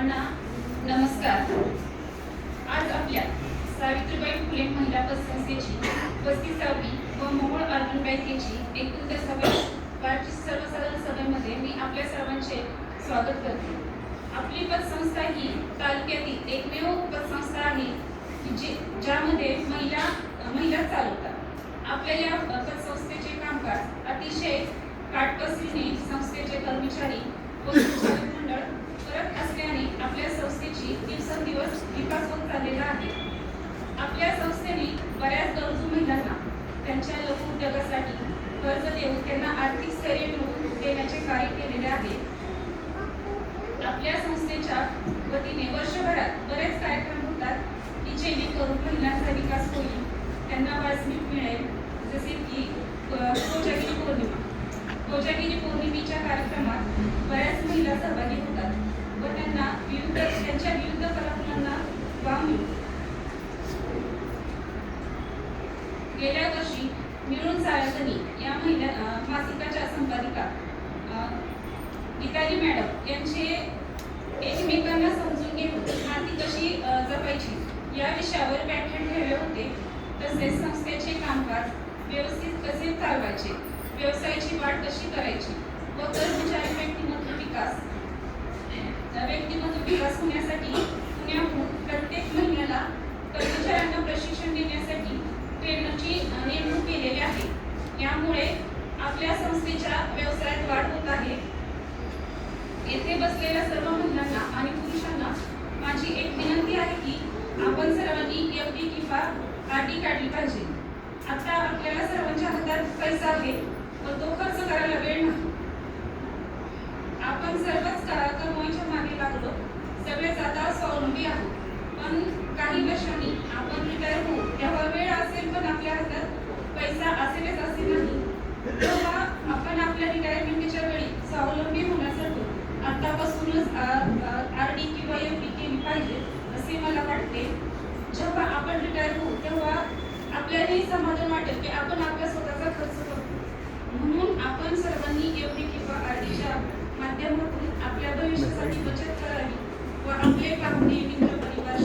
सर्वांना नमस्कार। आज आपल्या सावित्रीबाई फुले महिला पतसंस्थेची 35वी व मोहोळ अर्बन बँकेची 39वी वार्षिक सर्वसाधारण सभेमध्ये मी आपल्या सर्वांचे स्वागत करते। आपली पतसंस्था ही तालुक्यातील एकमेव पतसंस्था आहे की ज्यामध्ये महिला चालवतात। आपल्या या पतसंस्थेचे कामकाज अतिशय काटकसरीने संस्थेचे कर्मचारी व संचालक मंडळ करत असल्याने आपल्या संस्थेची दिवसेंदिवस विकास होत चाललेला आहे। आपल्या संस्थेने बऱ्याच गरजू महिलांना त्यांच्या लघु उद्योगासाठी कर्ज देऊन त्यांना आर्थिक स्थैर्य मिळवून देण्याचे कार्य केलेले आहे। आपल्या संस्थेच्या वतीने वर्षभरात बरेच कार्यक्रम होतात की जेणेकरून महिलांचा विकास होईल, त्यांना वाचणूक मिळेल। जसे की कोजागिरी पौर्णिमेच्या कार्यक्रमात बऱ्याच महिला सहभागी होतात व त्यांच्या विविध कलाकुलांना वाव मिळतो। गेल्या वर्षी मिळून साळकणी या मासिकाच्या संपादिका गीताली मॅडम यांचे एकमेकांना समजून घेऊन माती कशी जपायची या विषयावर व्याख्यान ठेवले होते। तसेच संस्थेचे कामकाज व्यवस्थित कसे चालवायचे, व्यवसायाची वाढ कशी करायची व कर्मचारी व्यक्तिमत्व विकास होण्यासाठी पुण्याहून प्रत्येक महिन्याला कर्मचाऱ्यांना प्रशिक्षण देण्यासाठी ट्रेनरची नेमणूक केलेली आहे। यामुळे आपल्या संस्थेच्या व्यवसायात वाढ होत आहे। येथे बसलेल्या सर्व महिलांना आणि पुरुषांना माझी एक विनंती आहे की आपण सर्वांनी एफडी किंवा आरडी काढली पाहिजे। आता आपल्याला सर्वांच्या हातात पैसा आहे व तो खर्च करायला वेळ नाही। आपण सर्वच कमवायच्या मागे लागलो, सगळेच आता स्वावलंबी आहोत। पण काही वर्षांनी आपण रिटायर होऊ तेव्हा वेळ असेल पण आपल्या हातात पैसा असेलच असे नाही। तेव्हा आपण आपल्या रिटायरमेंटच्या वेळी स्वावलंबी होण्यासाठी आतापासूनच आरडी किंवा एफडी केली पाहिजे असे मला वाटते। जेव्हा आपण रिटायर होऊ तेव्हा आपल्यालाही समाधान वाटेल की आपण आपला स्वतःचा खर्च करतो। म्हणून आपण सर्वांनी एफडी किंवा आरडीच्या माध्यमातून आपल्या भविष्यासाठी बचत करावी व आपले पाहुणे मित्र परिवार